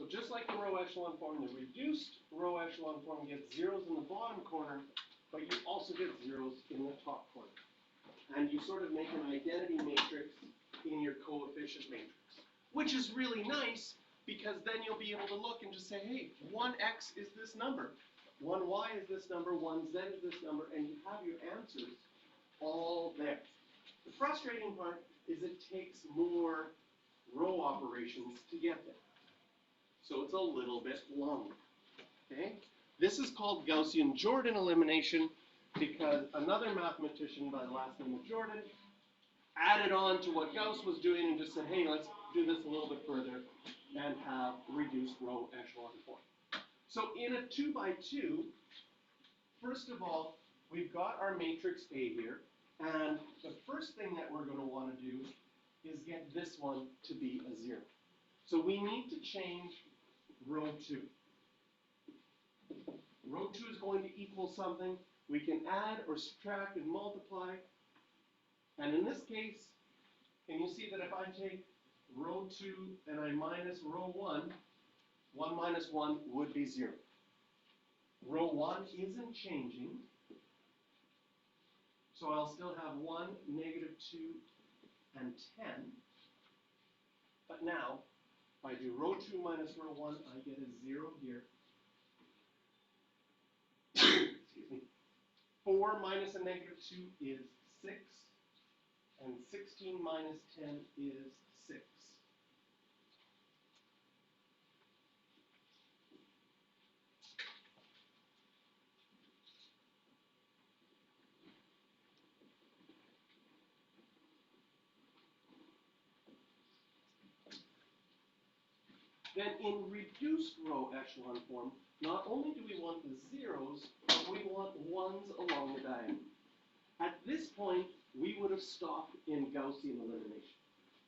just like the row echelon form, the reduced row echelon form gets zeros in the bottom corner, but you also get zeros in the top corner. And you sort of make an identity matrix in your coefficient matrix, which is really nice because then you'll be able to look and just say, hey, 1x is this number, 1y is this number, 1z is this number, and you have your answers all there. The frustrating part is it takes more row operations to get there. So it's a little bit longer. Okay? This is called Gaussian Jordan elimination because another mathematician by the last name of Jordan added on to what Gauss was doing and just said, hey, let's do this a little bit further and have reduced row echelon form. So in a 2 by 2, first of all, we've got our matrix A here, and the first thing that we're going to want to do is get this one to be a 0. So we need to change row 2. Row 2 is going to equal something. We can add or subtract and multiply. And in this case, can you see that if I take row 2 and I minus row 1, 1 minus 1 would be 0. Row 1 isn't changing. So I'll still have 1, negative 2, and 10. But now, if I do row 2 minus row 1, I get a 0 here. Excuse me. 4 minus a negative 2 is 6. And 16 minus 10 is 6. Then in reduced row echelon form, not only do we want the zeros, but we want ones along the diagonal. At this point, we would have stopped in Gaussian elimination.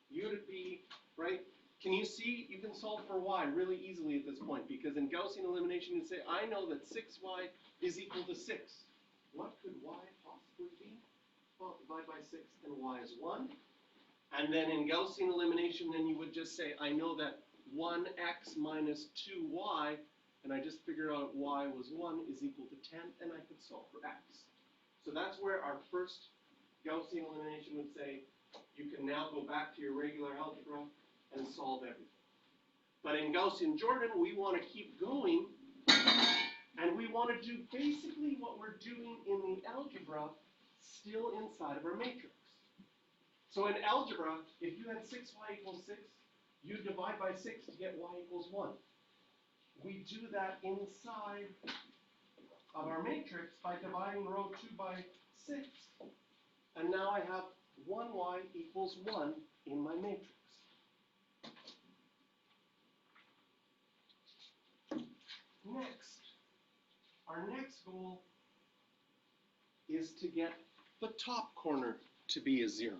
You would be, right? Can you see? You can solve for y really easily at this point, because in Gaussian elimination, you say, I know that 6y is equal to 6. What could y possibly be? Well, divide by 6, and y is 1. And then in Gaussian elimination, then you would just say, I know that 1x minus 2y, and I just figured out y was 1 is equal to 10, and I could solve for x. So that's where our first Gaussian elimination would say, you can now go back to your regular algebra and solve everything. But in Gaussian Jordan, we want to keep going, and we want to do basically what we're doing in the algebra still inside of our matrix. So in algebra, if you had 6y equals 6, you divide by 6 to get y equals 1. We do that inside of our matrix by dividing row 2 by 6. And now I have 1y equals 1 in my matrix. Next, our next goal is to get the top corner to be a 0.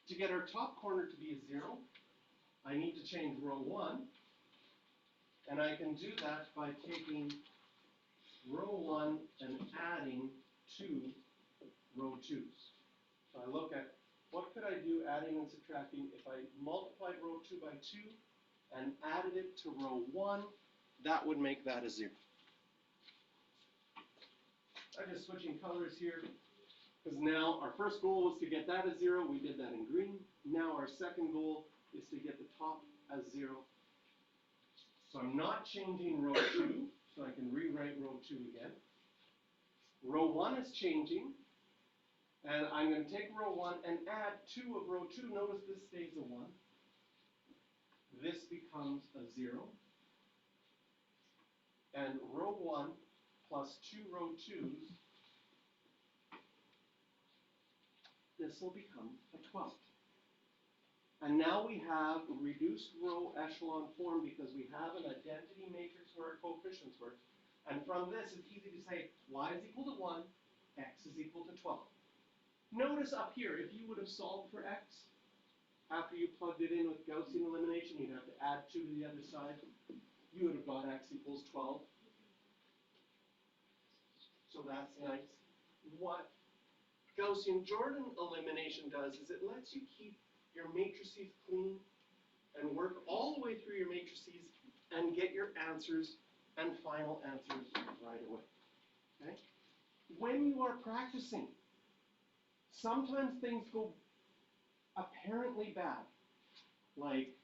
To get our top corner to be a 0, I need to change row 1. And I can do that by taking row 1 and adding 2 row 2s. So I look at what could I do adding and subtracting if I multiplied row 2 by 2 and added it to row 1, that would make that a 0. I'm just switching colors here because now our first goal was to get that as 0. We did that in green. Now our second goal is to get the top as 0. So I'm not changing row 2, so I can rewrite row 2 again. Row 1 is changing, and I'm going to take row 1 and add 2 of row 2. Notice this stays a 1. This becomes a 0. And row 1 plus 2 row 2s, this will become a 12. And now we have reduced row echelon form because we have an identity matrix where our coefficients work. And from this, it's easy to say y is equal to 1, x is equal to 12. Notice up here, if you would have solved for x, after you plugged it in with Gaussian elimination, you'd have to add 2 to the other side. You would have got x equals 12. So that's nice. What Gaussian Jordan elimination does is it lets you keep your matrices clean and work all the way through your matrices and get your answers and final answers right away. Okay? When you are practicing, sometimes things go apparently bad. Like,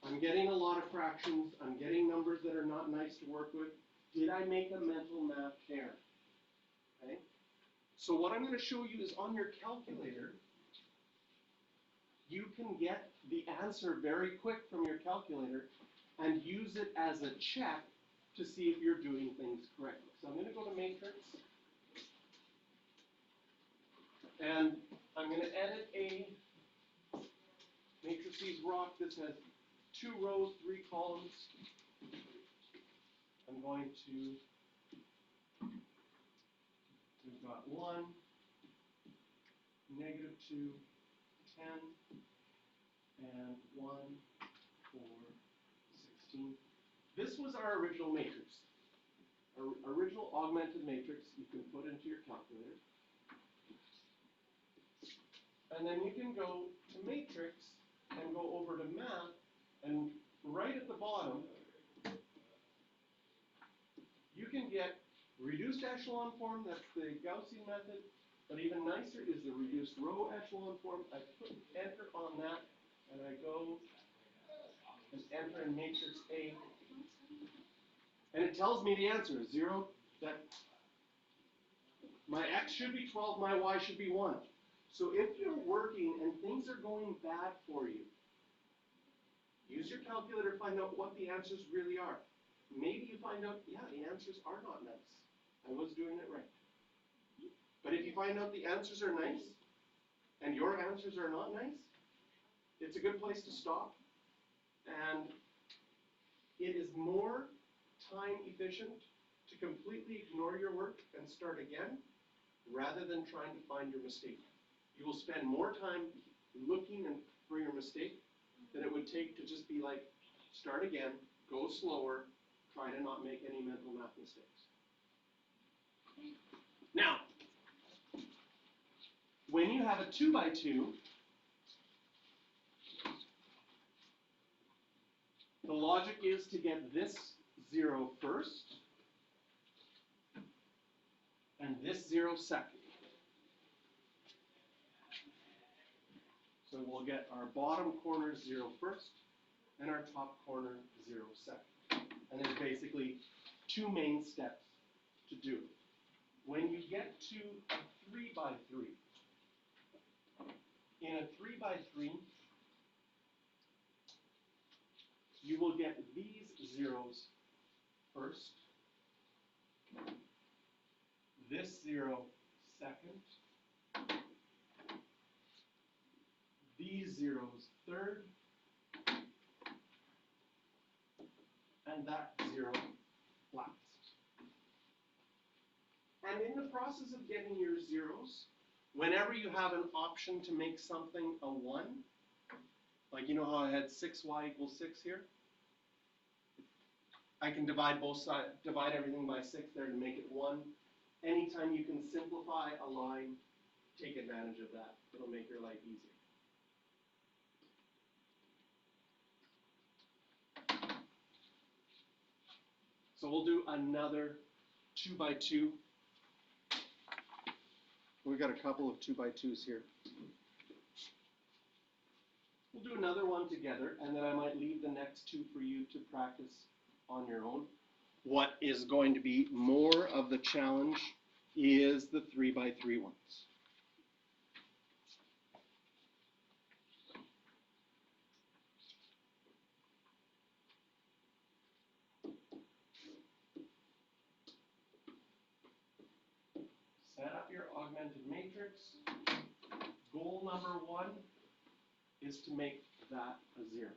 I'm getting a lot of fractions, I'm getting numbers that are not nice to work with. Did I make a mental math error? Okay? So what I'm going to show you is on your calculator, you can get the answer very quick from your calculator and use it as a check to see if you're doing things correctly. So I'm going to go to Matrix, and I'm going to edit a matrices rock. This has 2 rows, 3 columns. I'm going to, we've got 1, -2, 10, and 1, 4, 16. This was our original matrix. Our original augmented matrix you can put into your calculator. And then you can go to matrix and go over to math, and right at the bottom, you can get reduced echelon form. That's the Gaussian method. But even nicer is the reduced row echelon form. I put enter on that, and I go and enter in matrix A. And it tells me the answer is 0. That my x should be 12, my y should be 1. So if you're working and things are going bad for you, use your calculator to find out what the answers really are. Maybe you find out, yeah, the answers are not nice. I was doing it right. But if you find out the answers are nice, and your answers are not nice, it's a good place to stop. And it is more time efficient to completely ignore your work and start again, rather than trying to find your mistake. You will spend more time looking for your mistake than it would take to just be like, start again, go slower, try to not make any mental math mistakes. Now, when you have a 2 by 2, the logic is to get this 0 first, and this 0 second. So we'll get our bottom corner 0 first, and our top corner 0 second. And there's basically 2 main steps to do it. When you get to a 3 by 3, in a 3 by 3, you will get these zeros first, this 0 second, these zeros third, and that 0 last. And in the process of getting your zeros, whenever you have an option to make something a 1, like you know how I had 6y equals 6 here? I can divide both sides, divide everything by 6 there to make it 1. Anytime you can simplify a line, take advantage of that. It'll make your life easier. So we'll do another 2 by 2. We've got a couple of 2 by 2s here. We'll do another one together, and then I might leave the next 2 for you to practice on your own. What is going to be more of the challenge is the 3 by 3 ones. Set up your augmented matrix. Goal number 1 is to make that a 0.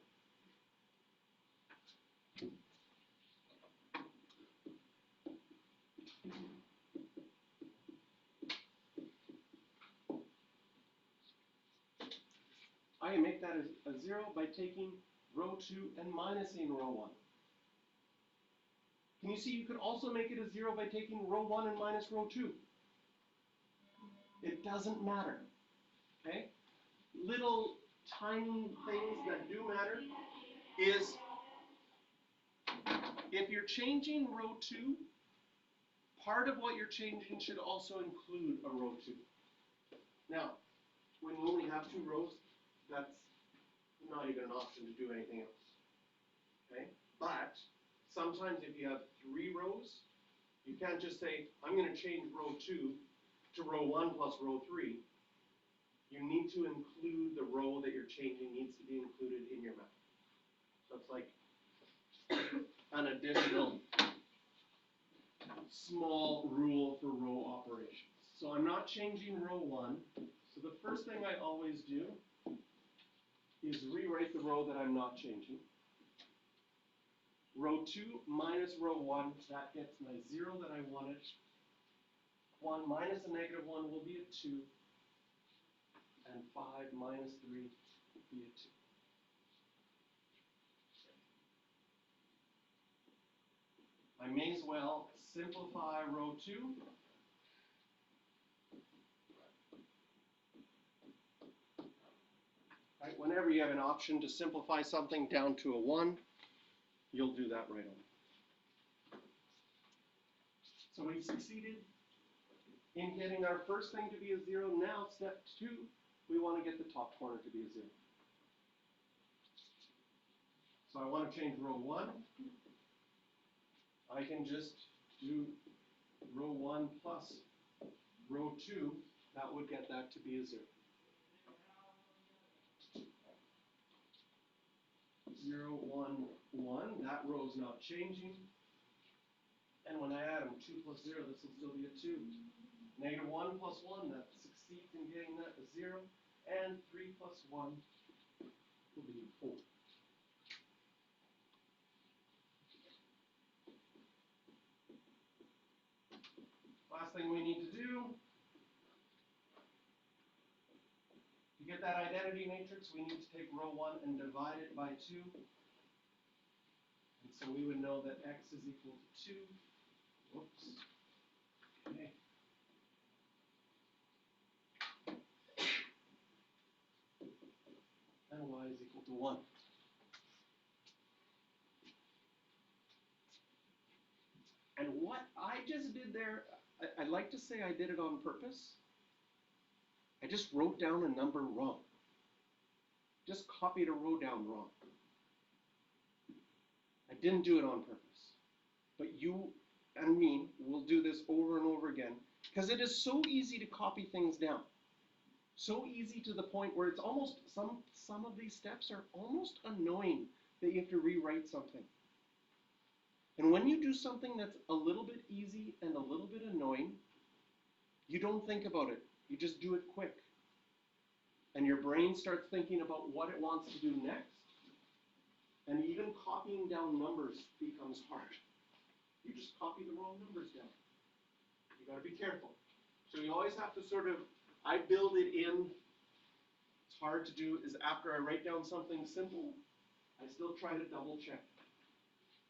I can make that a 0 by taking row 2 and minusing row 1. Can you see you could also make it a 0 by taking row 1 and minus row 2? It doesn't matter, okay? Little tiny things that do matter is if you're changing row 2, part of what you're changing should also include a row 2. Now, when you only have 2 rows, that's not even an option to do anything else. Okay? But sometimes if you have 3 rows, you can't just say, I'm going to change row 2 to row 1 plus row 3. You need to include the row that you're changing needs to be included in your map. So it's like an additional small rule for row operations. So I'm not changing row 1. So the first thing I always do is rewrite the row that I'm not changing. Row 2 minus row 1, that gets my 0 that I wanted. 1 minus a negative 1 will be a 2. And 5 minus 3 will be a 2. I may as well simplify row 2. Right, whenever you have an option to simplify something down to a 1, you'll do that right on. So we succeeded in getting our first thing to be a 0. Now, step 2, we want to get the top corner to be a 0. So I want to change row 1. I can just do row 1 plus row 2. That would get that to be a 0. 0, 1, 1. That row is not changing. And when I add them, 2 plus 0, this will still be a 2. Negative 1 plus 1, that succeeds in getting that to 0. And 3 plus 1 will be 4. Last thing we need to do, to get that identity matrix, we need to take row 1 and divide it by 2. And so we would know that x is equal to 2. Whoops. Okay. And y is equal to 1. And what I just did there, I'd like to say I did it on purpose. I just wrote down a number wrong. Just copied a row down wrong. I didn't do it on purpose. But you and me will do this over and over again because it is so easy to copy things down. So easy to the point where it's almost, some of these steps are almost annoying that you have to rewrite something. And when you do something that's a little bit easy and a little bit annoying, you don't think about it. You just do it quick. And your brain starts thinking about what it wants to do next. And even copying down numbers becomes hard. You just copy the wrong numbers down. You got to be careful. So you always have to sort of, I build it in. It's hard to do is after I write down something simple, I still try to double check.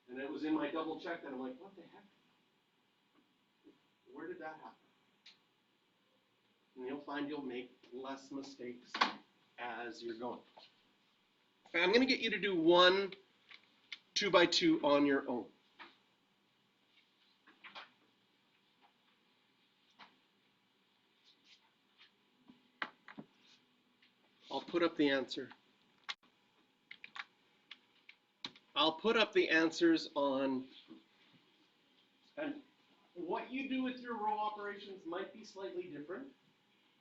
And it was in my double check that I'm like, what the heck? Where did that happen? And you'll find you'll make less mistakes as you're going. Okay, I'm going to get you to do one 2x2 on your own. I'll put up the answer. I'll put up the answers on, and what you do with your row operations might be slightly different,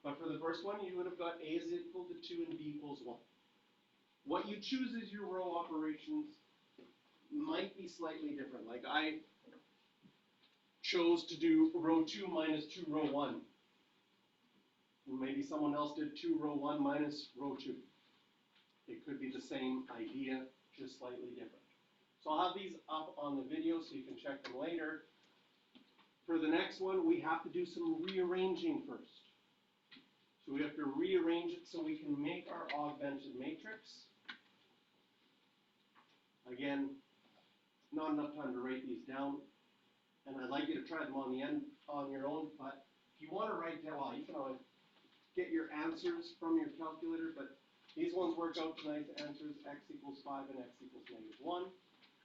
but for the first one, you would have got A is equal to 2 and B equals 1. What you choose as your row operations might be slightly different. Like I chose to do row 2 minus 2 row 1. Maybe someone else did 2 row 1 minus row 2. It could be the same idea, just slightly different. So I'll have these up on the video so you can check them later. For the next one, we have to do some rearranging first. So we have to rearrange it so we can make our augmented matrix. Again, not enough time to write these down, and I'd like you to try them on the end on your own, but if you want to write down, well, you can always get your answers from your calculator, but These ones work out to nice answers, x equals 5 and x equals -1.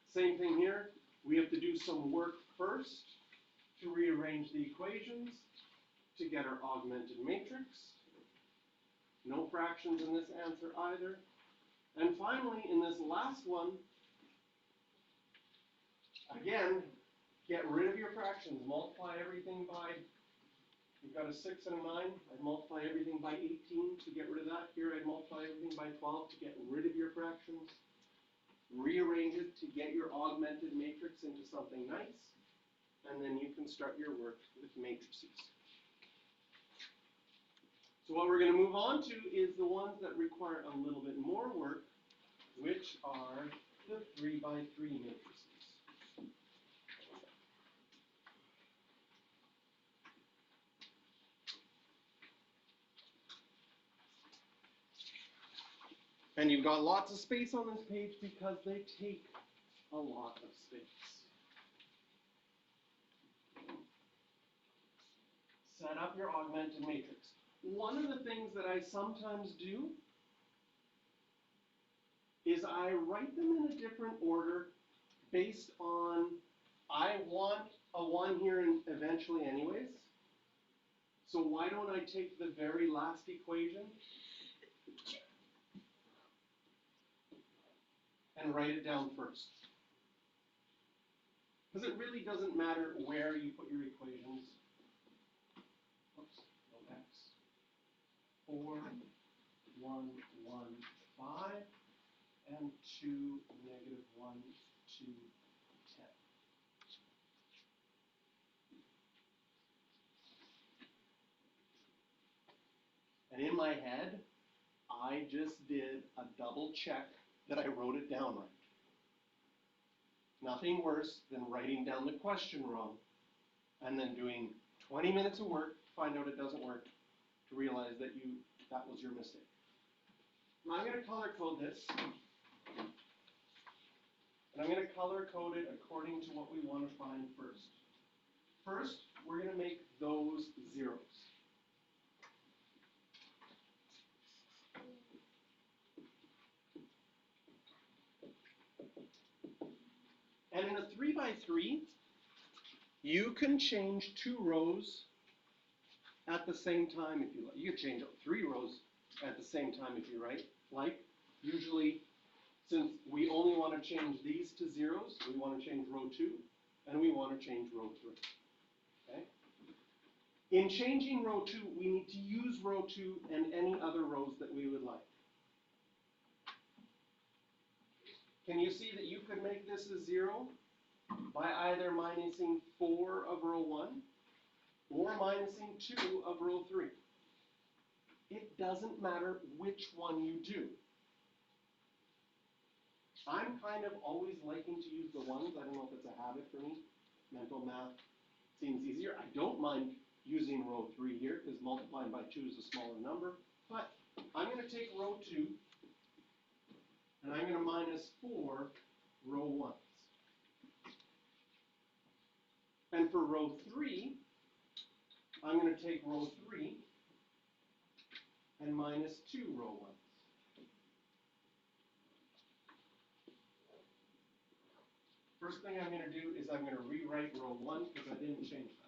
Same thing here. We have to do some work first to rearrange the equations to get our augmented matrix. No fractions in this answer either. And finally, in this last one, again, get rid of your fractions. Multiply everything by, you've got a 6 and a 9. I'd multiply everything by 18 to get rid of that. Here, I'd multiply everything by 12 to get rid of your fractions. Rearrange it to get your augmented matrix into something nice. And then you can start your work with matrices. So what we're going to move on to is the ones that require a little bit more work, which are the 3x3 matrices. And you've got lots of space on this page because they take a lot of space. Set up your augmented matrix. One of the things that I sometimes do is I write them in a different order based on, I want a 1 here and eventually anyways. So why don't I take the very last equation and write it down first? Because it really doesn't matter where you put your equations. Oops, no x. 4, 1, 1, 5, and 2, -1, 2, 10. And in my head, I just did a double check that I wrote it down right. Nothing worse than writing down the question wrong and then doing 20 minutes of work to find out it doesn't work, to realize that that was your mistake. Now I'm going to color code this. And I'm going to color code it according to what we want to find first. First, we're going to make those zeros. And in a 3x3, you can change 2 rows at the same time if you like. You can change 3 rows at the same time if you like. Usually, since we only want to change these to zeros, we want to change row 2, and we want to change row 3. Okay? In changing row 2, we need to use row 2 and any other rows that we would like. Can you see that you could make this a 0 by either minusing 4 of row 1 or minusing 2 of row 3? It doesn't matter which one you do. I'm kind of always liking to use the ones. I don't know if it's a habit for me. Mental math seems easier. I don't mind using row 3 here because multiplying by 2 is a smaller number. But I'm going to take row 2 and I'm going to minus 4 row 1s. And for row 3, I'm going to take row 3 and minus 2 row 1s. First thing I'm going to do is I'm going to rewrite row 1 because I didn't change that.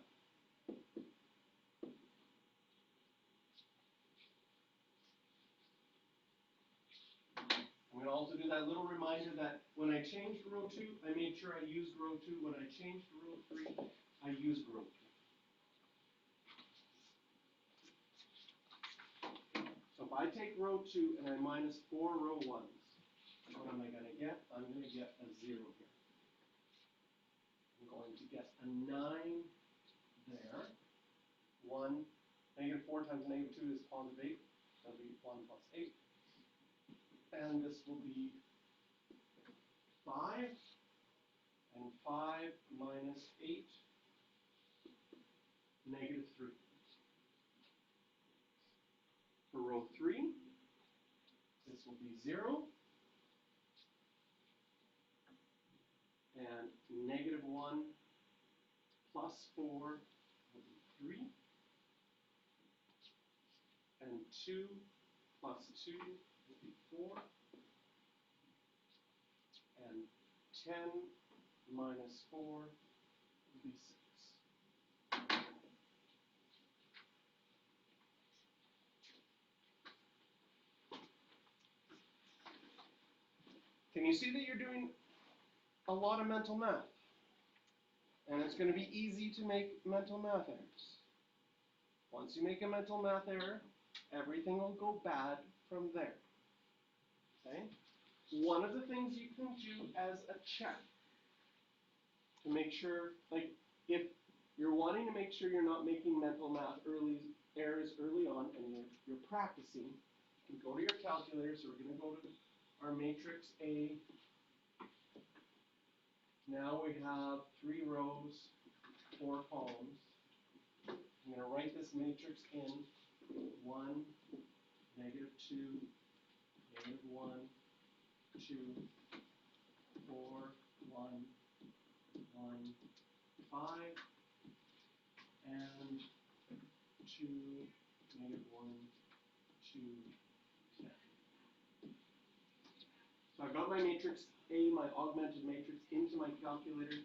I'm going to also do that little reminder that when I changed row 2, I made sure I used row 2. When I changed to row 3, I used row 3. So if I take row 2 and I minus 4 row 1s, what am I going to get? I'm going to get a 0 here. I'm going to get a 9 there. 1, -4 times -2 is positive 8. That'll be 1 plus 8. And this will be 5. And 5 minus 8, -3. For row 3, this will be 0. And -1 plus 4 will be 3. And 2 plus 2 will be 4. And 10 minus 4 will be 6. Can you see that you're doing a lot of mental math? And it's going to be easy to make mental math errors. Once you make a mental math error, everything will go bad from there. Okay? One of the things you can do as a check to make sure, like if you're wanting to make sure you're not making mental math errors early on and you're practicing, you can go to your calculator. So we're going to go to our matrix A. Now we have 3 rows, 4 columns. I'm going to write this matrix in 1, negative 2, negative 1, 2, 4, 1, 1, 5, and 2, negative 1, 2, 10. So I've got my matrix A, my augmented matrix, into my calculator.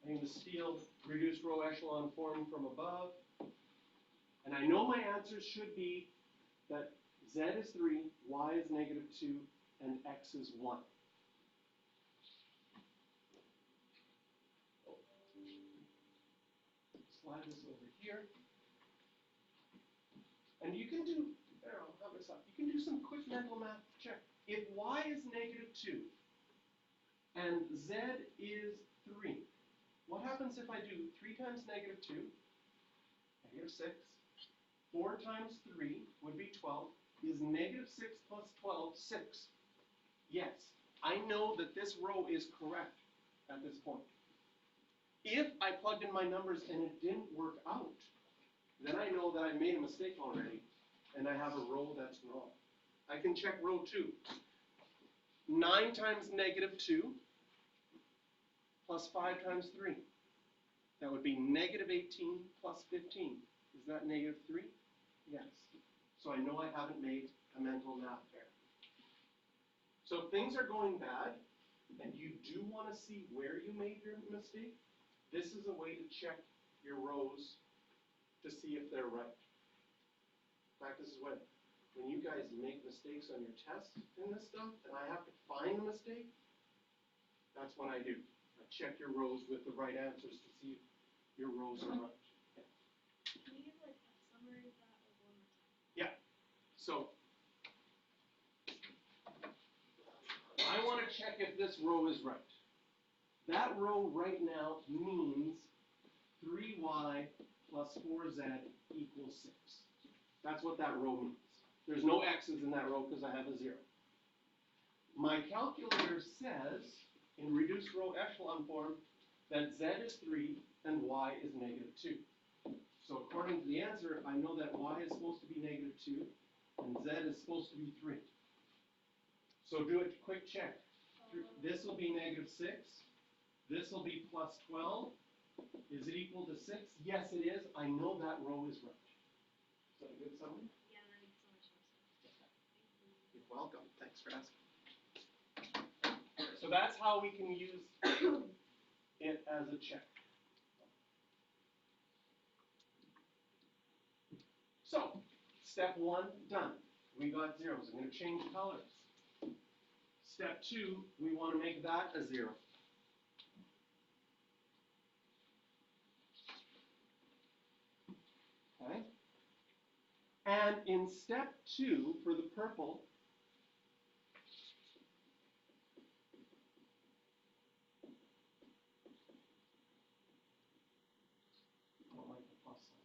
I'm going to steal reduced row echelon form from above. And I know my answers should be that Z is 3, Y is negative 2, and X is 1. Slide this over here. And you can do, I'll help myself. You can do some quick mental math check. If Y is negative 2 and Z is 3, what happens if I do 3 times negative 2, negative 6, 4 times 3 would be 12. Is negative 6 plus 12 6? Yes. I know that this row is correct at this point. If I plugged in my numbers and it didn't work out, then I know that I made a mistake already and I have a row that's wrong. I can check row 2. 9 times negative 2 plus 5 times 3. That would be negative 18 plus 15. Is that negative 3? Yes. So I know I haven't made a mental math error. So if things are going bad and you do want to see where you made your mistake, this is a way to check your rows to see if they're right. In fact, this is when you guys make mistakes on your test and this stuff, and I have to find the mistake, that's what I do. I check your rows with the right answers to see if your rows are right. Yeah. Can you like summarize that like one more time? Yeah. So I want to check if this row is right. That row right now means 3y plus 4z equals 6. That's what that row means. There's no x's in that row because I have a 0. My calculator says, in reduced row echelon form, that z is 3 and y is negative 2. So according to the answer, I know that y is supposed to be negative 2 and z is supposed to be 3. So do a quick check. This will be negative 6. This will be plus 12. Is it equal to 6? Yes, it is. I know that row is right. Is that a good summary? Yeah, that makes so much more sense. Thank you. You're welcome. Thanks for asking. So that's how we can use it as a check. So, step 1, done. We got zeros. I'm going to change colors. Step 2, we want to make that a 0. Okay? And in step 2, for the purple, I don't like the plus sign.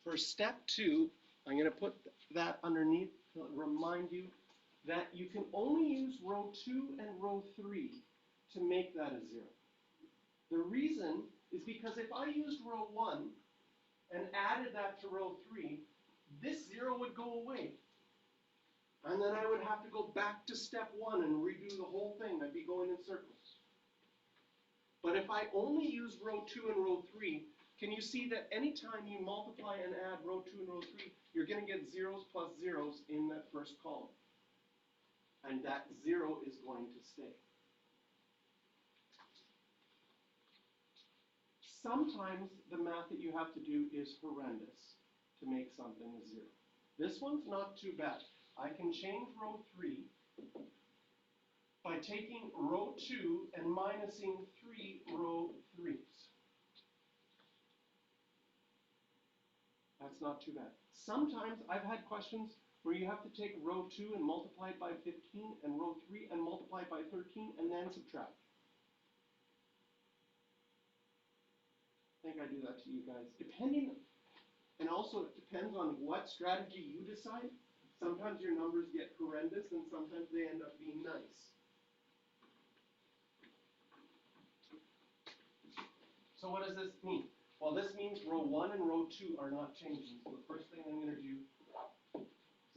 For step 2, I'm going to put that underneath to remind you that you can only use row 2 and row 3 to make that a 0. The reason is because if I used row 1 and added that to row 3, this 0 would go away. And then I would have to go back to step one and redo the whole thing. I'd be going in circles. But if I only use row 2 and row 3, can you see that anytime you multiply and add row 2 and row 3, you're going to get zeros plus zeros in that first column. And that 0 is going to stay. Sometimes the math that you have to do is horrendous to make something a 0. This one's not too bad. I can change row 3 by taking row 2 and minusing 3 row 3s. That's not too bad. Sometimes I've had questions where you have to take row 2 and multiply it by 15 and row 3 and multiply it by 13 and then subtract. I think I do that to you guys. Depending, and also it depends on what strategy you decide. Sometimes your numbers get horrendous and sometimes they end up being nice. So what does this mean? Well, this means row 1 and row 2 are not changing. So the first thing I'm going to do is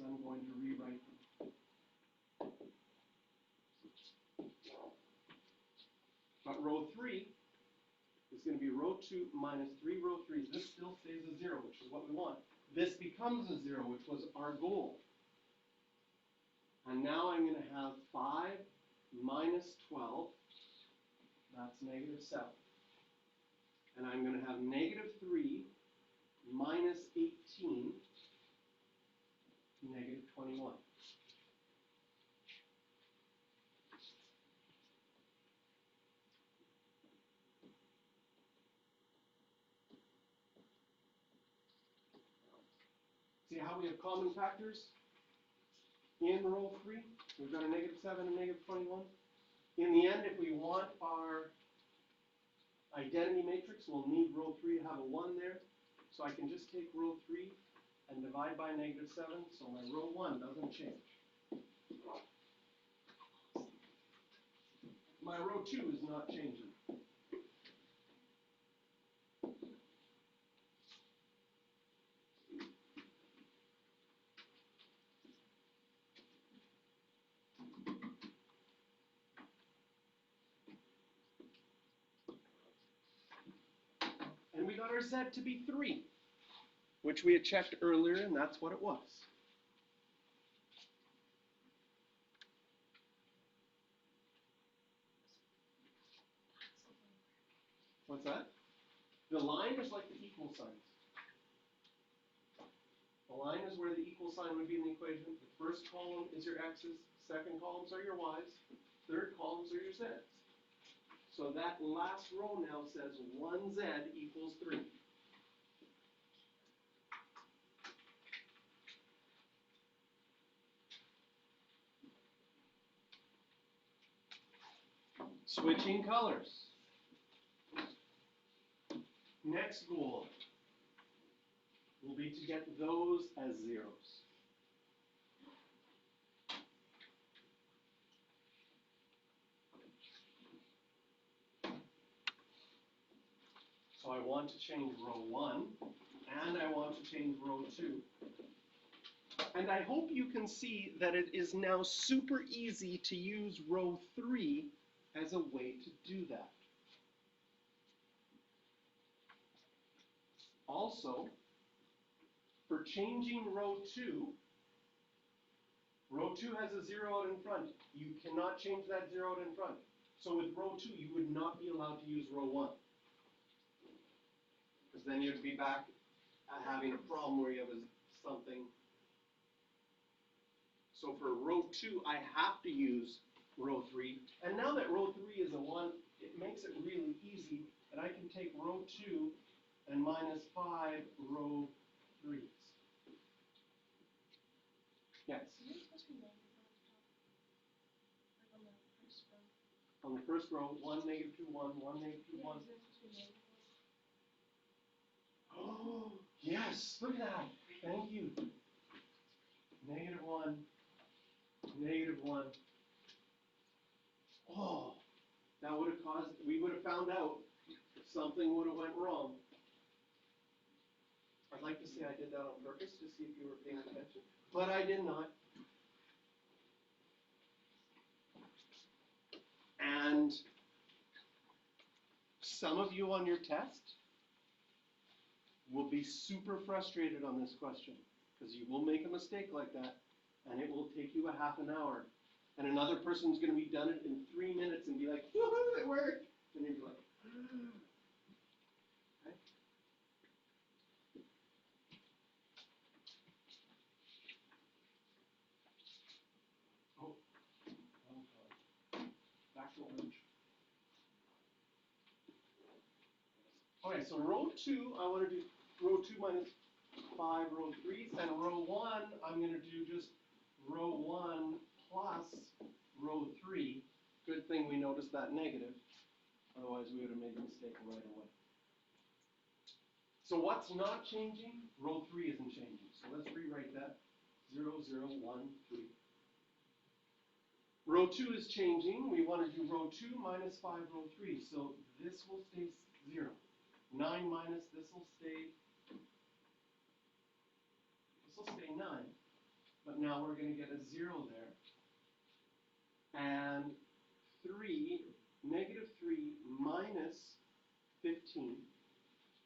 I'm going to rewrite them. But row 3 is going to be row 2 minus 3 row 3s. This still stays a 0, which is what we want. This becomes a 0, which was our goal. And now I'm going to have 5 minus 12. That's negative 7. And I'm going to have negative 3 minus 18, negative 21. See how we have common factors in row 3? We've got a negative 7 and negative 21. In the end, if we want our identity matrix, we'll need row 3 to have a 1 there. So I can just take row 3 and divide by negative 7, so my row 1 doesn't change. My row 2 is not changing. And we got our Z to be 3, which we had checked earlier, and that's what it was. What's that? The line is like the equal signs. The line is where the equal sign would be in the equation. The first column is your x's, second columns are your y's, third columns are your z's. So that last row now says 1z equals 3. Switching colors. Next goal will be to get those as zeros. So I want to change row 1, and I want to change row 2. And I hope you can see that it is now super easy to use row 3 as a way to do that. Also, for changing row 2 has a 0 out in front. You cannot change that 0 out in front. So with row 2, you would not be allowed to use row 1. Because then you'd be back at having a problem where you have something. So for row 2, I have to use row 3. And now that row 3 is a 1, it makes it really easy that I can take row 2 and minus 5 row 3s. Yes? Is it supposed to be negative on the top? Like on the first row? On the first row, 1, negative 2, 1, 1, negative 2, 1. Yeah, is it supposed to be negative one? Oh, yes, look at that. Thank you. Negative 1, negative 1. Oh, that would have caused, we would have found out if something would have went wrong. I'd like to say I did that on purpose to see if you were paying attention, but I did not. And some of you on your test will be super frustrated on this question because you will make a mistake like that and it will take you a half an hour. And another person's going to be done it in 3 minutes and be like, woohoo, it worked. And you'll be like, okay. Oh, back to orange. Okay, so row 2, I want to do row 2 minus 5 row 3s, and row 1, I'm going to do just row 1 plus row 3. Good thing we noticed that negative, otherwise we would have made the mistake right away. So what's not changing? Row 3 isn't changing, so let's rewrite that. 0, 0, 1, 3. Row 2 is changing. We want to do row 2 minus 5 row 3, so this will stay 0. 9 minus this will stay 9, but now we're going to get a 0 there. And 3, negative 3 minus 15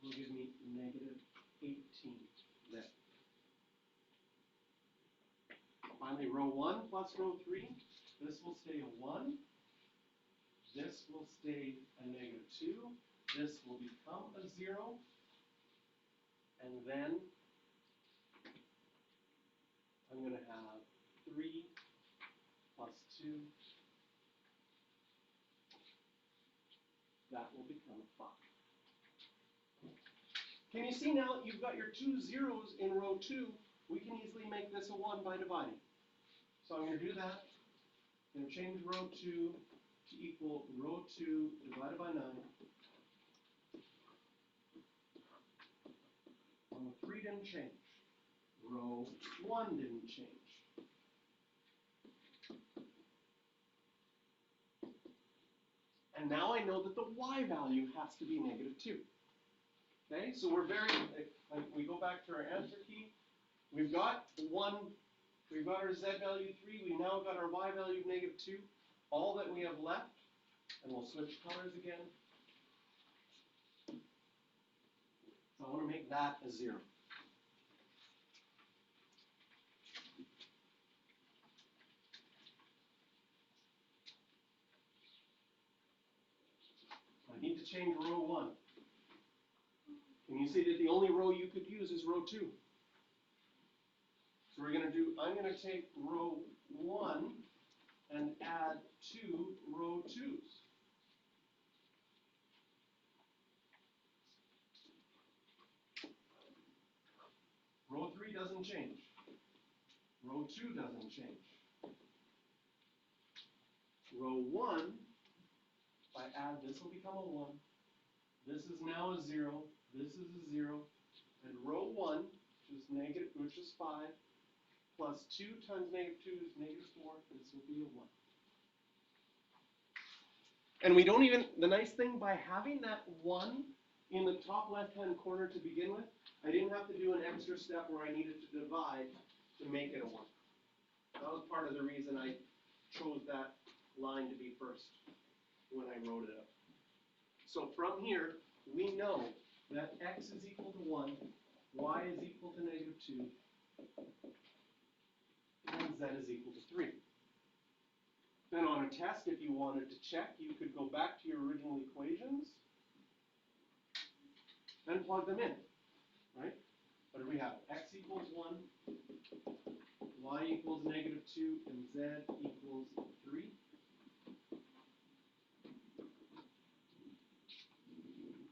will give me negative 18 there. Finally, row 1 plus row 3, this will stay a 1. This will stay a negative 2. This will become a 0. And then I'm going to have 3 plus 2. That will become a 5. Can you see now you've got your 2 zeros in row 2? We can easily make this a 1 by dividing. So I'm going to do that. I'm going to change row 2 to equal row 2 divided by 9. Row 3 didn't change. Row 1 didn't change. And now I know that the y value has to be negative 2. Okay, so we go back to our answer key. We've got 1, we've got our z value 3, we now got our y value of negative 2. All that we have left, and we'll switch colors again. So I want to make that a 0. I need to change row 1. Can you see that the only row you could use is row 2? So we're going to do, I'm going to take row 1 and add 2 row 2s. Row 3 doesn't change. Row 2 doesn't change. Row 1, if I add this will become a 1. This is now a 0. This is a 0. And row 1, which is 5, plus 2 times negative 2 is negative 4. This will be a 1. And we don't even, the nice thing, by having that 1 in the top left-hand corner to begin with, I didn't have to do an extra step where I needed to divide to make it a 1. That was part of the reason I chose that line to be first when I wrote it up. So from here, we know that x is equal to 1, y is equal to negative 2, and z is equal to 3. Then on a test, if you wanted to check, you could go back to your original equations and plug them in, right? What do we have? X equals 1, y equals negative 2, and z equals 3.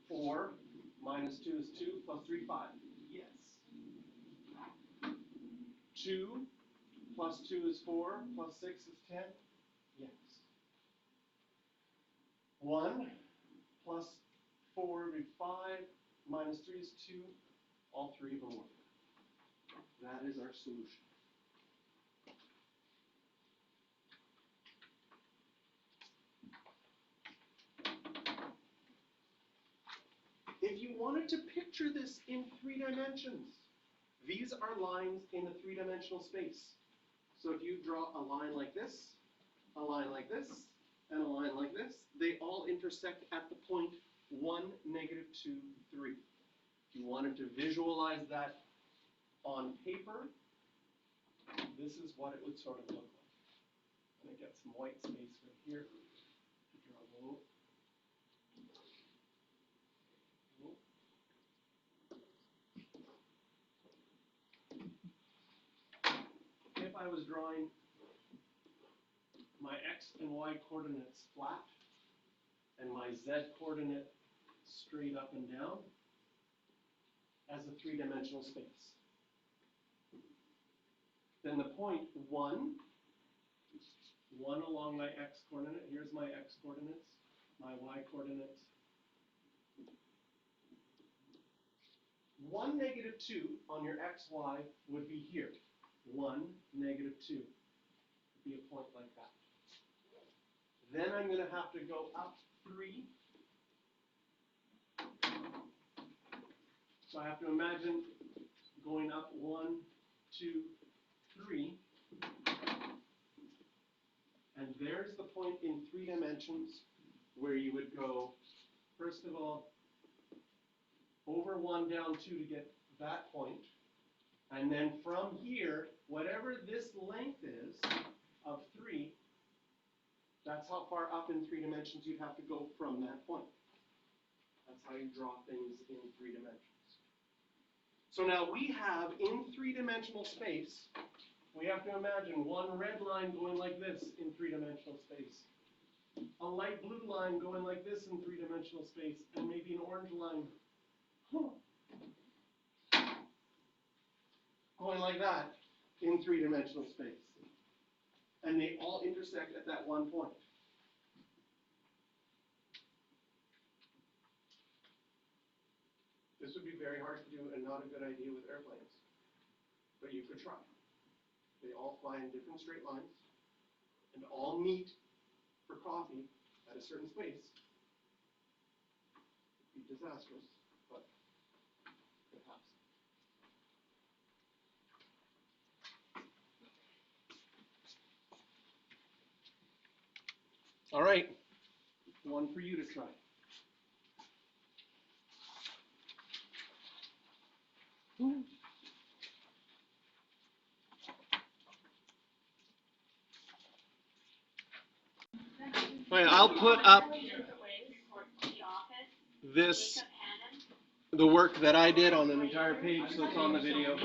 Four minus 2 is 2, plus 3, 5. Yes. 2 plus 2 is 4, plus 6 is 10. Yes. 1 plus 4 would be 5, minus 3 is 2. All three of them work. That is our solution. If you wanted to picture this in 3 dimensions, these are lines in the 3-dimensional space. So if you draw a line like this, and a line like this, they all intersect at the point 1, -2, 3. If you wanted to visualize that on paper, this is what it would sort of look like. I'm going to get some white space right here to draw a little. If I was drawing my x and y coordinates flat and my z coordinate straight up and down as a three-dimensional space, then the point 1 along my x coordinate, here's my x coordinates, my y coordinates. 1, -2 on your xy would be here. 1, -2 would be a point like that. Then I'm going to have to go up 3. So I have to imagine going up 1, 2, 3. And there's the point in 3 dimensions where you would go, first of all, over 1, down 2 to get that point. And then from here, whatever this length is of 3, that's how far up in 3 dimensions you'd have to go from that point. That's how you draw things in 3 dimensions. So now we have, in 3-dimensional space, we have to imagine one red line going like this in 3-dimensional space, a light blue line going like this in 3-dimensional space, and maybe an orange line going like that in 3-dimensional space. And they all intersect at that one point. This would be very hard to do and not a good idea with airplanes, but you could try. They all fly in different straight lines and all meet for coffee at a certain space. It'd be disastrous, but perhaps. All right, one for you to try. All right, I'll put up this, the work that I did on an entire page, so it's on the video.